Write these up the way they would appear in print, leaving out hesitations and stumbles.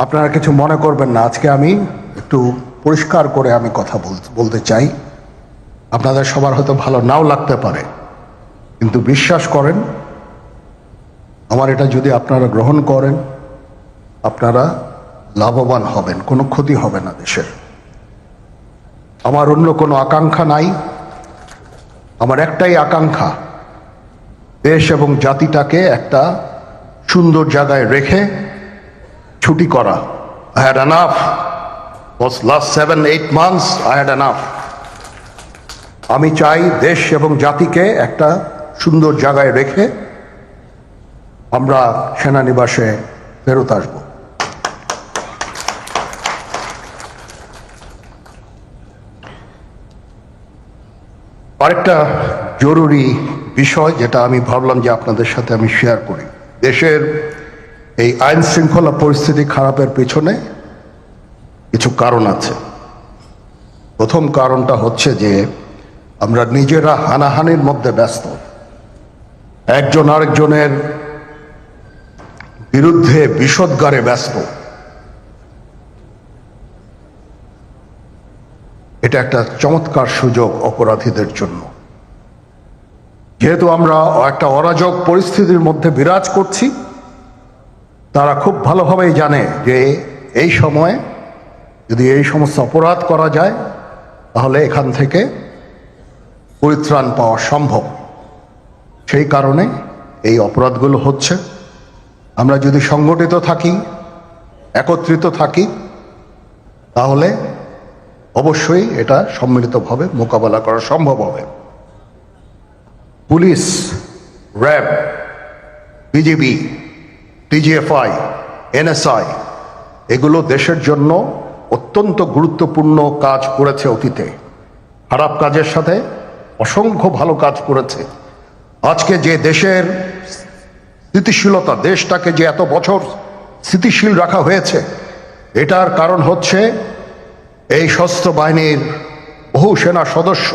আপনারা কিছু মনে করবেন না, আজকে আমি একটু পরিষ্কার করে আমি কথা বলতে চাই। আপনাদের সবার হয়তো ভালো নাও লাগতে পারে, কিন্তু বিশ্বাস করেন, আমার এটা যদি আপনারা গ্রহণ করেন, আপনারা লাভবান হবেন, কোনো ক্ষতি হবে না দেশের। আমার অন্য কোনো আকাঙ্ক্ষা নাই। আমার একটাই আকাঙ্ক্ষা, দেশ এবং জাতিটাকে একটা সুন্দর জায়গায় রেখে ছুটি করা। I had enough. Was last 7-8 months I had enough. আমি চাই দেশ এবং জাতিকে একটা সুন্দর জায়গায় রেখে আমরা সেনানিবাসে ফেরত আসব। আরেকটা জরুরি বিষয় যেটা আমি ভাবলাম যে আপনাদের সাথে আমি শেয়ার করি। দেশের এই আইন শৃঙ্খলা পরিস্থিতি খারাপের পেছনে কিছু কারণ আছে। প্রথম কারণটা হচ্ছে যে আমরা নিজেরা হানাহানির মধ্যে ব্যস্ত, একজন আরেকজনের বিরুদ্ধে বিষোদ্গারে ব্যস্ত। এটা একটা চমৎকার সুযোগ অপরাধীদের জন্য। যেহেতু আমরা একটা অরাজক পরিস্থিতির মধ্যে বিরাজ করছি, তারা খুব ভালোভাবেই জানে যে এই সময়ে যদি এই সমস্ত অপরাধ করা যায় তাহলে এখান থেকে পরিত্রাণ পাওয়া সম্ভব। সেই কারণে এই অপরাধগুলো হচ্ছে। আমরা যদি সংগঠিত থাকি, একত্রিত থাকি, তাহলে অবশ্যই এটা সম্মিলিতভাবে মোকাবেলা করা সম্ভব হবে। Police, RAB, BGB, TGFI, NSI এগুলো দেশের জন্য অত্যন্ত গুরুত্বপূর্ণ কাজ করেছে অতীতে। খারাপ কাজের সাথে অসংখ্য ভালো কাজ করেছে। আজকে যে দেশের স্থিতিশীলতা, দেশটাকে যে এত বছর স্থিতিশীল রাখা হয়েছে, এটার কারণ হচ্ছে এই সশস্ত্র বাহিনীর বহু সেনা সদস্য,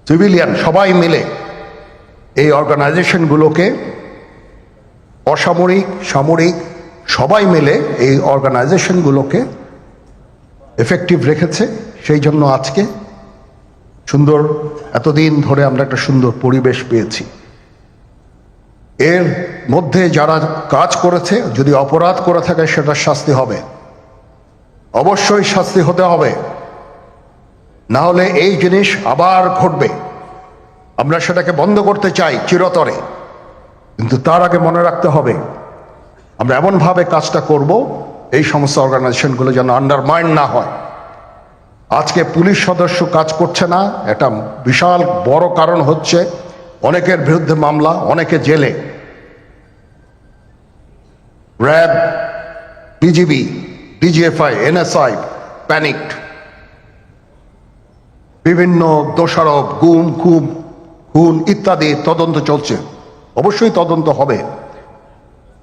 সিভিলিয়ান সবাই মিলে এই অর্গানাইজেশনগুলোকে, অসামরিক, সামরিক সবাই মিলে এই অর্গানাইজেশনগুলোকে এফেক্টিভ রেখেছে। সেই জন্য আজকে সুন্দর, এতদিন ধরে আমরা একটা সুন্দর পরিবেশ পেয়েছি। এর মধ্যে যারা কাজ করেছে, যদি অপরাধ করে থাকে সেটা শাস্তি হবে, অবশ্যই শাস্তি হতে হবে, না হলে এই জিনিস আবার ঘটবে। আমরা সেটাকে বন্ধ করতে চাই চিরতরে, কিন্তু তার আগে মনে রাখতে হবে আমরা এমনভাবে কাজটা করব এই সমস্ত অর্গানাইজেশনগুলো যেন আন্ডারমাইন না হয়। আজকে পুলিশ সদস্য কাজ করছে না, এটা বিশাল বড় কারণ হচ্ছে অনেকের বিরুদ্ধে মামলা, অনেকে জেলে। RAB, BGB, DGFI, NSI panicked. বিভিন্ন দোষারোপ, গুম, খুন ইত্যাদি তদন্ত চলছে। অবশ্যই তদন্ত হবে,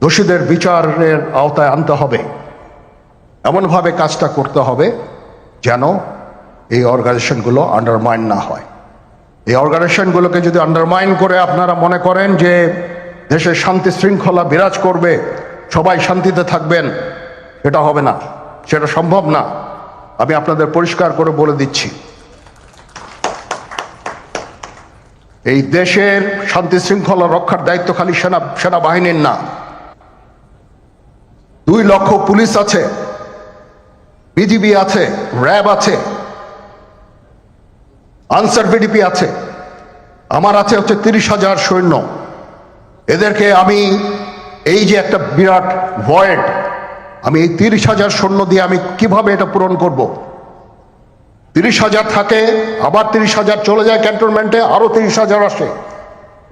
দোষীদের বিচারের আওতায় আনতে হবে। এমনভাবে কাজটা করতে হবে যেন এই অর্গানাইজেশনগুলো আন্ডারমাইন না হয়। এই অর্গানাইজেশনগুলোকে যদি আন্ডারমাইন করে আপনারা মনে করেন যে দেশের শান্তি শৃঙ্খলা বিরাজ করবে, সবাই শান্তিতে থাকবেন, সেটা হবে না, সেটা সম্ভব না। আমি আপনাদের পরিষ্কার করে বলে দিচ্ছি, এই দেশের শান্তি শৃঙ্খলা রক্ষার দায়িত্ব খালি সেনাবাহিনীর না। 2 লক্ষ পুলিশ আছে, বিজিবি আছে, র্যাব আছে, আনসার বিডিপি আছে, আমার আছে হচ্ছে 30,000 সৈন্য। এদেরকে আমি এই যে একটা বিরাট ভয়েড, আমি এই 30,000 সৈন্য দিয়ে আমি কিভাবে এটা পূরণ করব? 30,000 থাকে, আবার 30,000 চলে যায় ক্যান্টনমেন্টে, আরো 30,000 আসে।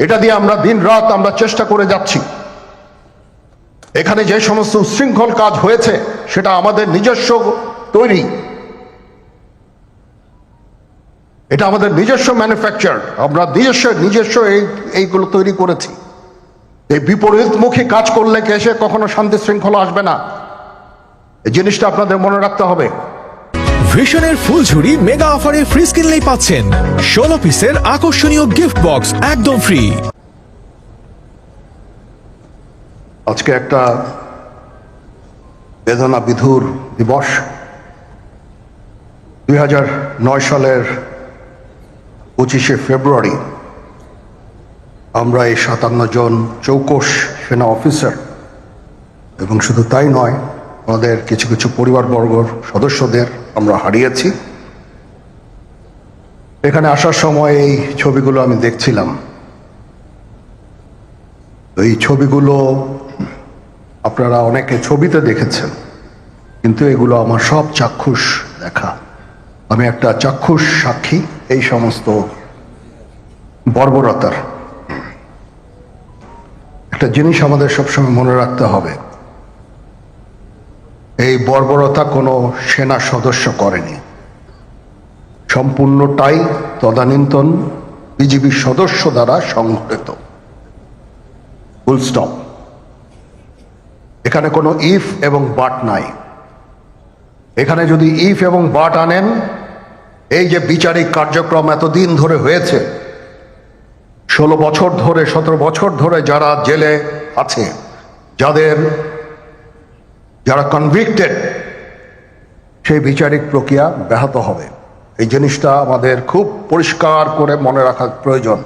এটা দিয়ে আমরা দিন রাত আমরা চেষ্টা করে যাচ্ছি। এখানে যে সমস্ত উচ্ছৃঙ্খল কাজ হয়েছে সেটা আমাদের নিজস্ব তৈরি, এটা আমাদের নিজস্ব ম্যানুফ্যাকচার, আমরা নিজস্ব এইগুলো তৈরি করেছি। এই বিপরীতমুখী কাজ করলে এসে কখনো শান্তি শৃঙ্খলা আসবে না, এই জিনিসটা আপনাদের মনে রাখতে হবে। ভিশনের ফুলঝুরি মেগা অফারে ফ্রিজ কিনলেই পাচ্ছেন 16 পিসের আকর্ষণীয় গিফট বক্স একদম ফ্রি। আজকে একটা বেদনা বিধুর দিবস 2009 সালের 25শে ফেব্রুয়ারি আমরা এই 57 জন চৌকস সেনা অফিসার এবং শুধু তাই নয়, আমাদের কিছু কিছু পরিবারবর্গর সদস্যদের আমরা হারিয়েছি। এখানে আসার সময় এই ছবিগুলো আমি দেখছিলাম। এই ছবিগুলো আপনারা অনেকে ছবিতে দেখেছেন, কিন্তু এগুলো আমার সব চাক্ষুষ দেখা। আমি একটা চাক্ষুষ সাক্ষী এই সমস্ত বর্বরতার। একটা জিনিস আমাদের সবসময় মনে রাখতে হবে, এই বর্বরতা কোনো সেনা সদস্য করেনি, সম্পূর্ণটাই তদানীন্তন বিজিবি সদস্য দ্বারা সংঘটিত। Full stop. এখানে কোনো ইফ এবং বাট নাই। এখানে যদি ইফ এবং বাট আনেন, এই যে বিচারিক কার্যক্রম এতদিন ধরে হয়েছে, 16 বছর ধরে 17 বছর ধরে যারা জেলে আছে, যারা কনভিক্টেড, সেই বিচারিক প্রক্রিয়া ব্যাহত হবে। এই জিনিসটা আমাদের খুব পরিষ্কার করে মনে রাখা প্রয়োজন।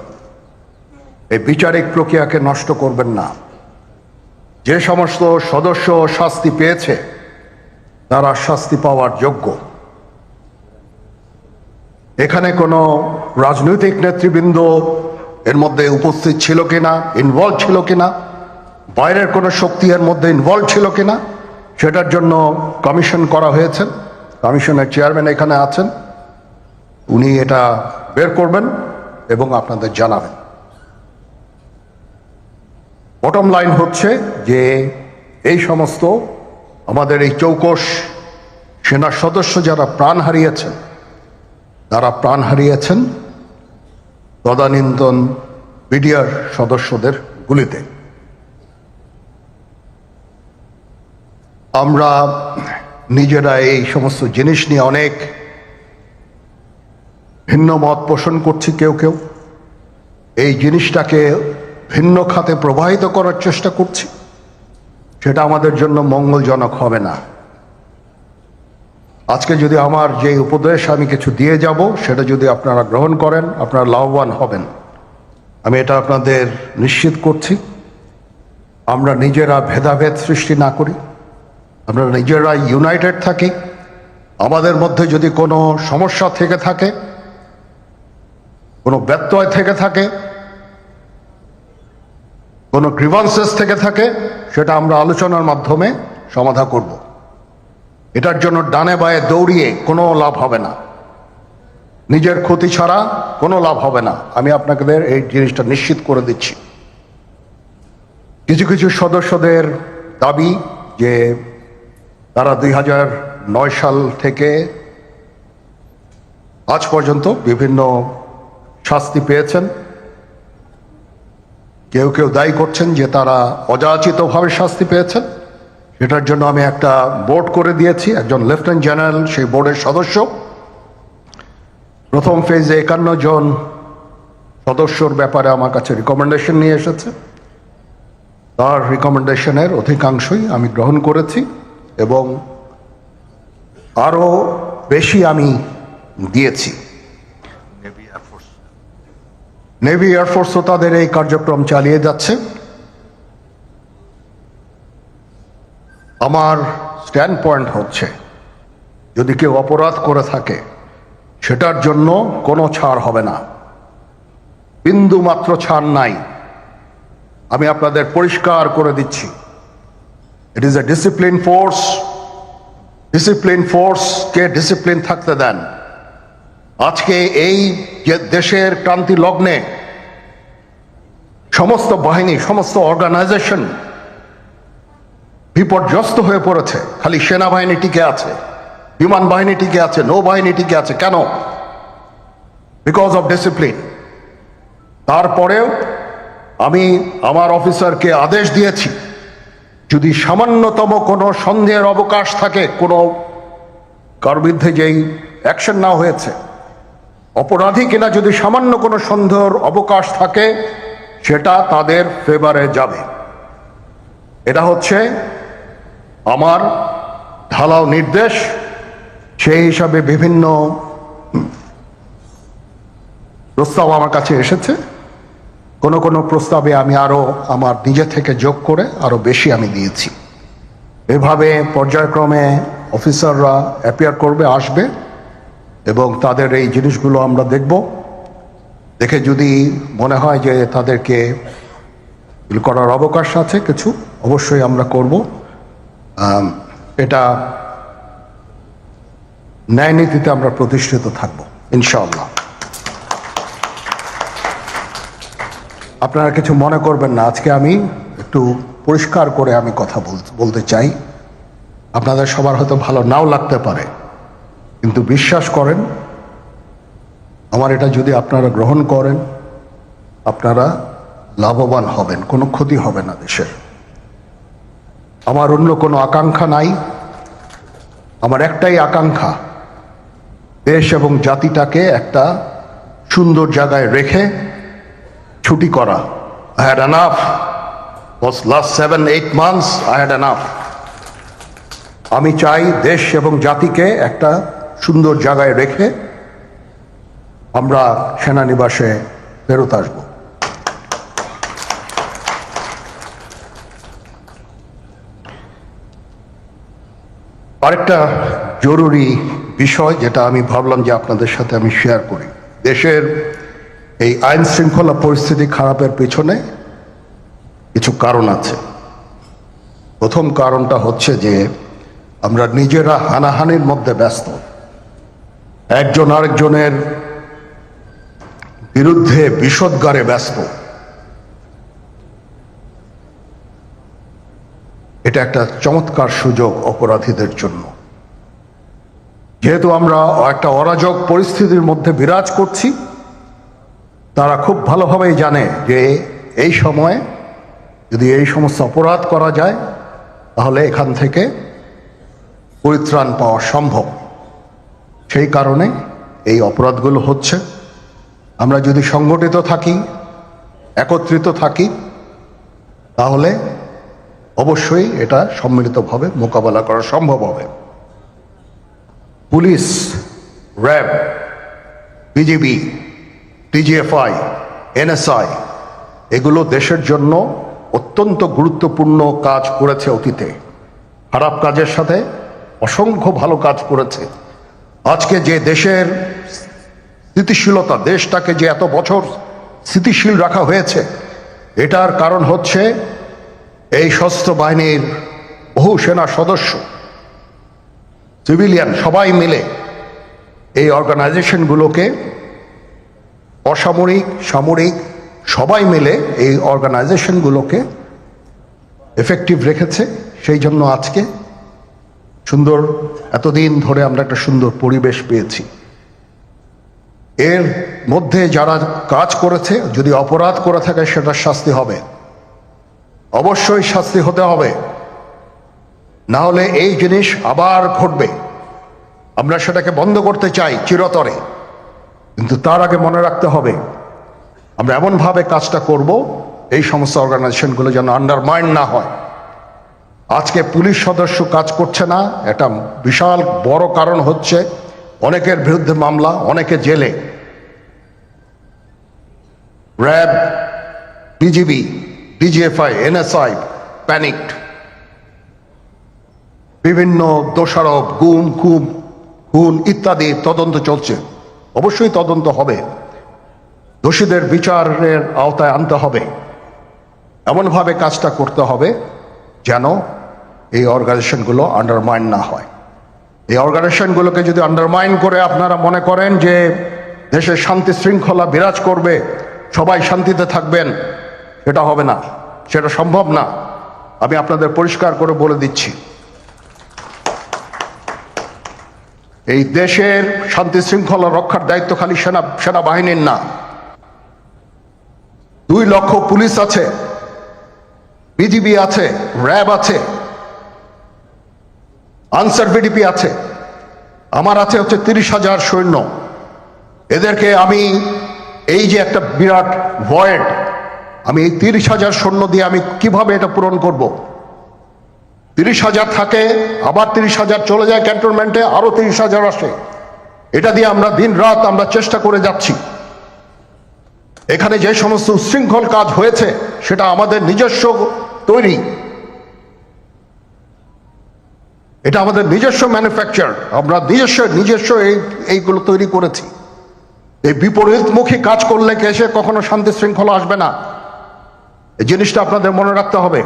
এই বিচারিক প্রক্রিয়াকে নষ্ট করবেন না। যে সমস্ত সদস্য শাস্তি পেয়েছে তারা শাস্তি পাওয়ার যোগ্য। এখানে কোনো রাজনৈতিক নেতৃবৃন্দ এর মধ্যে উপস্থিত ছিল কিনা, ইনভলভ ছিল কিনা, বাইরের কোনো শক্তি এর মধ্যে ইনভলভ ছিল কিনা, সেটার জন্য কমিশন করা হয়েছে। কমিশনের চেয়ারম্যান এখানে আছেন, উনি এটা বের করবেন এবং আপনাদের জানাবেন। বটম লাইন হচ্ছে যে এই সমস্ত আমাদের এই চৌকস সেনা সদস্য যারা প্রাণ হারিয়েছেন, তারা প্রাণ হারিয়েছেন তদানীন্তন বিডিআর সদস্যদের গুলিতে। আমরা নিজেরা এই সমস্ত জিনিস নিয়ে অনেক ভিন্ন মত পোষণ করছি। কেউ কেউ এই জিনিসটাকে ভিন্ন খাতে প্রবাহিত করার চেষ্টা করছি। সেটা আমাদের জন্য মঙ্গলজনক হবে না। আজকে যদি আমার যে উপদেশ আমি কিছু দিয়ে যাব, সেটা যদি আপনারা গ্রহণ করেন, আপনারা লাভবান হবেন, আমি এটা আপনাদের নিশ্চিত করছি। আমরা নিজেরা ভেদাভেদ সৃষ্টি না করি, আমরা নিজেরা ইউনাইটেড থাকি। আমাদের মধ্যে যদি কোনো সমস্যা থেকে থাকে, কোনো ব্যত্যয় থেকে থাকে, কোনো গ্রিভান্সেস থেকে থাকে, সেটা আমরা আলোচনার মাধ্যমে সমাধান করব। এটার জন্য ডানে বায়ে দৌড়িয়ে কোনো লাভ হবে না, নিজের ক্ষতি ছাড়া কোনো লাভ হবে না। আমি আপনাদের এই জিনিসটা নিশ্চিত করে দিচ্ছি। কিছু কিছু সদস্যদের দাবি যে তারা 2009 সাল থেকে আজ পর্যন্ত বিভিন্ন শাস্তি পেয়েছেন। কেউ কেউ দায়ী করছেন যে তারা অযাচিতভাবে শাস্তি পেয়েছেন। সেটার জন্য আমি একটা বোর্ড করে দিয়েছি, একজন লেফটেন্যান্ট জেনারেল সেই বোর্ডের সদস্য। প্রথম ফেজে 51 জন সদস্যর ব্যাপারে আমার কাছে রিকমেন্ডেশন নিয়ে এসেছে। তার রিকমেন্ডেশনের অধিকাংশই আমি গ্রহণ করেছি এবং আরও বেশি আমি দিয়েছি। নেভি এয়ারফোর্সও তাদের এই কার্যক্রম চালিয়ে যাচ্ছে। আমার স্ট্যান্ড পয়েন্ট হচ্ছে, যদি কেউ অপরাধ করে থাকে সেটার জন্য কোনো ছাড় হবে না, বিন্দু মাত্র ছাড় নাই। আমি আপনাদের পরিষ্কার করে দিচ্ছি, it is a discipline force. Discipline ফোর্সকে ডিসিপ্লিন থাকতে দেন। আজকে এই যে দেশের ক্রান্তি লগ্নে সমস্ত বাহিনী, সমস্ত অর্গানাইজেশন বিপর্যস্ত হয়ে পড়েছে। খালি সেনাবাহিনী টিকে আছে, বিমান বাহিনী টিকে আছে, নৌবাহিনী টিকে আছে। কেন? Because of discipline. তারপরেও আমি আমার অফিসারকে আদেশ দিয়েছি, যদি সামান্যতম কোনো সন্দেহের অবকাশ থাকে, কোনো কার বিরুদ্ধে যেই অ্যাকশন না হয়েছে, অপরাধী কিনা যদি সামান্য কোনো সন্দেহের অবকাশ থাকে, সেটা তাদের ফেভারে যাবে। এটা হচ্ছে আমার ঢালাও নির্দেশ, সেই হিসাবে বিভিন্ন প্রস্তাব আমার কাছে এসেছে। কোনো কোনো প্রস্তাবে আমি আরো আমার নিজে থেকে যোগ করে আরো বেশি আমি দিয়েছি। এভাবে পর্যায়ক্রমে অফিসাররা অ্যাপিয়ার করবে, আসবে, এবং তাদের এই জিনিসগুলো আমরা দেখব। দেখে যদি মনে হয় যে তাদেরকে করার অবকাশ আছে কিছু, অবশ্যই আমরা করব। এটা ন্যায় নীতিতে আমরা প্রতিষ্ঠিত থাকব ইনশাআল্লাহ। আপনারা কিছু মনে করবেন না, আজকে আমি একটু পরিষ্কার করে আমি কথা বলতে চাই। আপনাদের সবার হয়তো ভালো নাও লাগতে পারে, কিন্তু বিশ্বাস করেন, আমার এটা যদি আপনারা গ্রহণ করেন, আপনারা লাভবান হবেন, কোনো ক্ষতি হবে না দেশের। আমার অন্য কোনো আকাঙ্ক্ষা নাই। আমার একটাই আকাঙ্ক্ষা, দেশ এবং জাতিটাকে একটা সুন্দর জায়গায় রেখে ছুটি করা। I had enough. Was last 7-8 months I had enough. আমি চাই দেশ এবং জাতিকে একটা সুন্দর জায়গায় রেখে আমরা সেনানিবাসে ফেরত আসব। আরেকটা জরুরি বিষয় যেটা আমি ভাবলাম যে আপনাদের সাথে আমি শেয়ার করি। দেশের এই আইন শৃঙ্খলা পরিস্থিতি খারাপের পেছনে কিছু কারণ আছে। প্রথম কারণটা হচ্ছে যে আমরা নিজেরা হানাহানির মধ্যে ব্যস্ত, একজন আরেকজনের বিরুদ্ধে বিষোদ্গারে ব্যস্ত। এটা একটা চমৎকার সুযোগ অপরাধীদের জন্য। যেহেতু আমরা একটা অরাজক পরিস্থিতির মধ্যে বিরাজ করছি, তারা খুব ভালোভাবেই জানে যে এই সময়ে যদি এই সমস্ত অপরাধ করা যায় তাহলে এখান থেকে পরিত্রাণ পাওয়া সম্ভব। সেই কারণে এই অপরাধগুলো হচ্ছে। আমরা যদি সংগঠিত থাকি, একত্রিত থাকি, তাহলে অবশ্যই এটা সম্মিলিতভাবে মোকাবেলা করা সম্ভব হবে। Police, RAB, BGB, TGFI, NSI এগুলো দেশের জন্য অত্যন্ত গুরুত্বপূর্ণ কাজ করেছে অতীতে। খারাপ কাজের সাথে অসংখ্য ভালো কাজ করেছে। আজকে যে দেশের স্থিতিশীলতা, দেশটাকে যে এত বছর স্থিতিশীল রাখা হয়েছে, এটার কারণ হচ্ছে এই সশস্ত্র বাহিনীর বহু সেনা সদস্য, সিভিলিয়ান সবাই মিলে এই অর্গানাইজেশনগুলোকে, অসামরিক, সামরিক সবাই মিলে এই অর্গানাইজেশনগুলোকে এফেক্টিভ রেখেছে। সেই জন্য আজকে সুন্দর, এতদিন ধরে আমরা একটা সুন্দর পরিবেশ পেয়েছি। এর মধ্যে যারা কাজ করেছে, যদি অপরাধ করে থাকে সেটা শাস্তি হবে, অবশ্যই শাস্তি হতে হবে, না হলে এই জিনিস আবার ঘটবে। আমরা সেটাকে বন্ধ করতে চাই চিরতরে, কিন্তু তার আগে মনে রাখতে হবে আমরা এমনভাবে কাজটা করব এই সমস্ত অর্গানাইজেশনগুলো যেন আন্ডারমাইন না হয়। আজকে পুলিশ সদস্য কাজ করছে না, এটা বিশাল বড় কারণ হচ্ছে অনেকের বিরুদ্ধে মামলা, অনেকে জেলে। RAB, BGB, DGFI, NSI panicked. বিভিন্ন দোষারোপ, গুম, খুন ইত্যাদি তদন্ত চলছে। অবশ্যই তদন্ত হবে, দোষীদের বিচারের আওতায় আনতে হবে। এমনভাবে কাজটা করতে হবে যেন এই অর্গানাইজেশনগুলো আন্ডারমাইন না হয়। এই অর্গানাইজেশনগুলোকে যদি আন্ডারমাইন করে আপনারা মনে করেন যে দেশের শান্তি শৃঙ্খলা বিরাজ করবে, সবাই শান্তিতে থাকবেন, সেটা হবে না, সেটা সম্ভব না। আমি আপনাদের পরিষ্কার করে বলে দিচ্ছি, এই দেশের শান্তি শৃঙ্খলা রক্ষার দায়িত্ব খালি সেনাবাহিনীর না। 2 লক্ষ পুলিশ আছে, বিজিবি আছে, র্যাব আছে, আনসার বিডিপি আছে, আমার আছে হচ্ছে 30,000 সৈন্য। এদেরকে আমি এই যে একটা বিরাট ভয়েড, আমি এই 30,000 সৈন্য দিয়ে আমি কিভাবে এটা পূরণ করব? 30,000 থাকে, আবার 30,000 চলে যায় ক্যান্টনমেন্টে, আরো 30,000 আসে। এটা দিয়ে আমরা দিন রাত আমরা চেষ্টা করে যাচ্ছি। এখানে যে সমস্ত উচ্ছৃঙ্খল কাজ হয়েছে সেটা আমাদের নিজস্ব তৈরি, এটা আমাদের নিজস্ব ম্যানুফ্যাকচার, আমরা নিজস্ব এইগুলো তৈরি করেছি। এই বিপরীতমুখী কাজ করলে এসে কখনো শান্তি শৃঙ্খলা আসবে না, এই জিনিসটা আপনাদের মনে রাখতে হবে।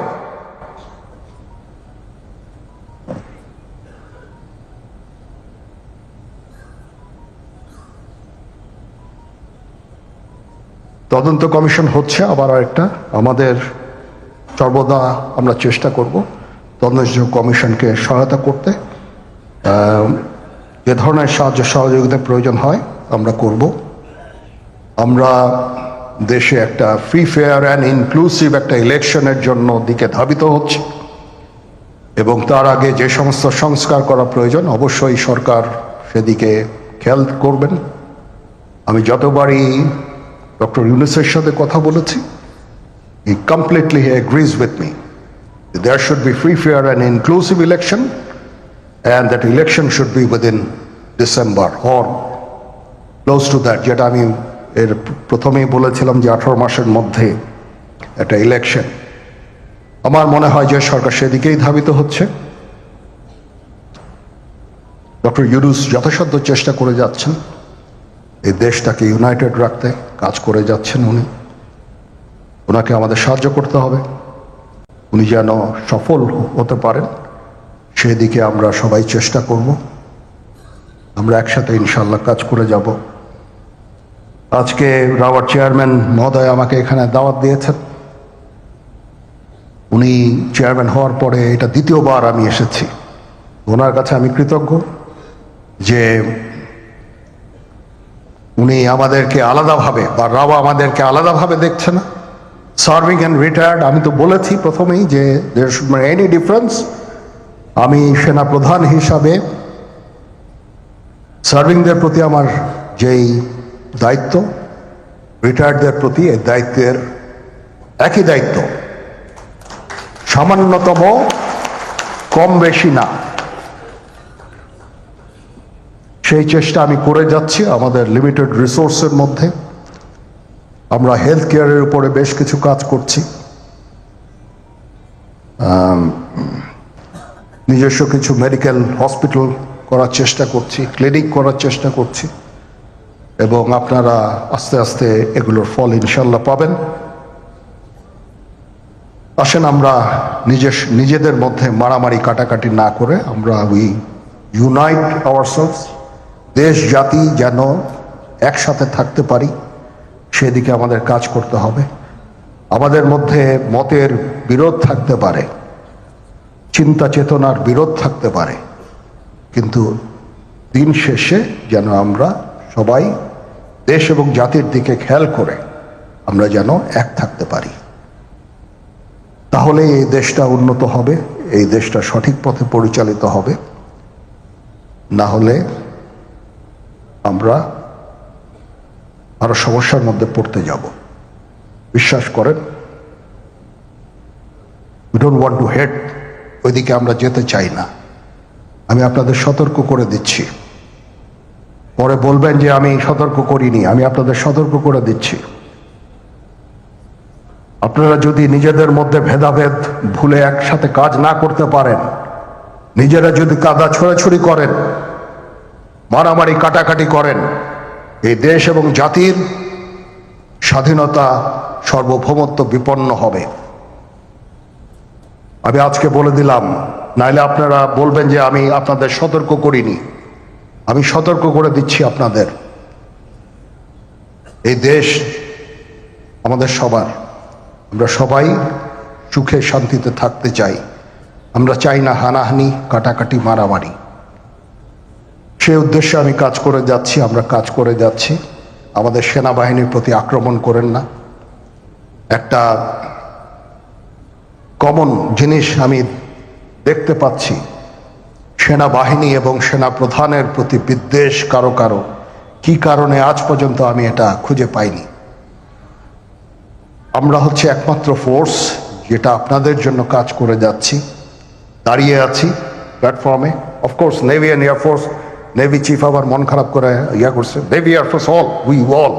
তদন্ত কমিশন হচ্ছে, আবার আরেকটা আমাদের সর্বদা আমরা চেষ্টা করব তদন্ত কমিশনকে সহায়তা করতে। যে ধরনের সাহায্য সহযোগিতার প্রয়োজন হয় আমরা করব। আমরা দেশে একটা ফ্রি, ফেয়ার অ্যান্ড ইনক্লুসিভ একটা ইলেকশনের জন্য দিকে ধাবিত হচ্ছে, এবং তার আগে যে সমস্ত সংস্কার করা প্রয়োজন অবশ্যই সরকার সেদিকে খেয়াল করবেন। আমি যতবারই ডক্টর ইউনূসের সাথে কথা বলেছি, he completely agrees with me. There should be free, fair and inclusive election, and that election should be within December or close to that, যেটা আমি এর প্রথমেই বলেছিলাম যে 18 মাসের মধ্যে একটা ইলেকশন। আমার মনে হয় যে সরকার সেদিকেই ধাবিত হচ্ছে। ডক্টর ইউনূস যথাসাধ্য চেষ্টা করে যাচ্ছেন এই দেশটাকে ইউনাইটেড রাখতে, কাজ করে যাচ্ছেন উনি। ওনাকে আমাদের সাহায্য করতে হবে, উনি যেন সফল হতে পারেন সেদিকে আমরা সবাই চেষ্টা করব। আমরা একসাথে ইনশাল্লাহ কাজ করে যাব। আজকে রাওয়ার চেয়ারম্যান মহোদয় আমাকে এখানে দাওয়াত দিয়েছেন। উনি চেয়ারম্যান হওয়ার পরে এটা দ্বিতীয়বার আমি এসেছি। ওনার কাছে আমি কৃতজ্ঞ যে উনি আমাদেরকে আলাদাভাবে, বা রাওয়া আমাদেরকে আলাদাভাবে দেখছে না। সার্ভিং অ্যান্ড রিটায়ার্ড, আমি তো বলেছি প্রথমেই যে there should be any difference. আমি সেনা প্রধান হিসাবে সার্ভিংদের প্রতি আমার যেই দায়িত্ব, রিটায়ার্ডদের প্রতি এই দায়িত্বের একই দায়িত্ব, সামান্যতম কম বেশি না। সেই চেষ্টা আমি করে যাচ্ছি আমাদের লিমিটেড রিসোর্সের মধ্যে। আমরা হেলথ কেয়ারের উপরে বেশ কিছু কাজ করছি, নিজস্ব কিছু মেডিকেল হসপিটাল করার চেষ্টা করছি, ক্লিনিক করার চেষ্টা করছি, এবং আপনারা আস্তে আস্তে এগুলোর ফল ইনশাল্লাহ পাবেন। আসেন আমরা নিজেদের মধ্যে মারামারি কাটাকাটি না করে আমরা উই ইউনাইট আওয়ারসেলভস, দেশ জাতি যেন একসাথে থাকতে পারি সেদিকে আমাদের কাজ করতে হবে। আমাদের মধ্যে মতের বিরোধ থাকতে পারে, চিন্তা চেতনার বিরোধ থাকতে পারে, কিন্তু দিন শেষে যেন আমরা সবাই দেশ এবং জাতির দিকে খেয়াল করে আমরা যেন এক থাকতে পারি। তাহলে এই দেশটা উন্নত হবে, এই দেশটা সঠিক পথে পরিচালিত হবে। না হলে আমরা আরো সমস্যার মধ্যে পড়তে যাব। বিশ্বাস করেন, we don't want to head, ওইদিকে আমরা যেতে চাই না। আমি আপনাদের সতর্ক করে দিচ্ছি, পরে বলবেন যে আমি সতর্ক করিনি। আমি আপনাদের সতর্ক করে দিচ্ছি, আপনারা যদি নিজেদের মধ্যে ভেদাভেদ ভুলে একসাথে কাজ না করতে পারেন, নিজেরা যদি কাদা ছোড়াছুড়ি করেন, মারামারি কাটাকাটি করেন, এই দেশ এবং জাতির স্বাধীনতা সার্বভৌমত্ব বিপন্ন হবে। আমি আজকে বলে দিলাম, নাইলে আপনারা বলবেন যে আমি আপনাদের সতর্ক করিনি। আমি সতর্ক করে দিচ্ছি আপনাদের। এই দেশ আমাদের সবার, আমরা সবাই সুখে শান্তিতে থাকতে চাই। আমরা চাই না হানাহানি, কাটাকাটি, মারামারি। সেই উদ্দেশ্যে আমি কাজ করে যাচ্ছি, আমরা কাজ করে যাচ্ছি। আমাদের সেনাবাহিনীর প্রতি আক্রমণ করেন না। একটা কমন জিনিস আমি দেখতে পাচ্ছি, সেনাবাহিনী এবং সেনা প্রধানের প্রতি বিদ্বেষ কারো কারো, কি কারণে আজ পর্যন্ত আমি এটা খুঁজে পাইনি। আমরা হচ্ছে একমাত্র ফোর্স যেটা আপনাদের জন্য কাজ করে যাচ্ছি। দাঁড়িয়ে আছি প্ল্যাটফর্মে। Of course navy and air force, navy chief আবার মন খারাপ করে করছে, navy air force all, we all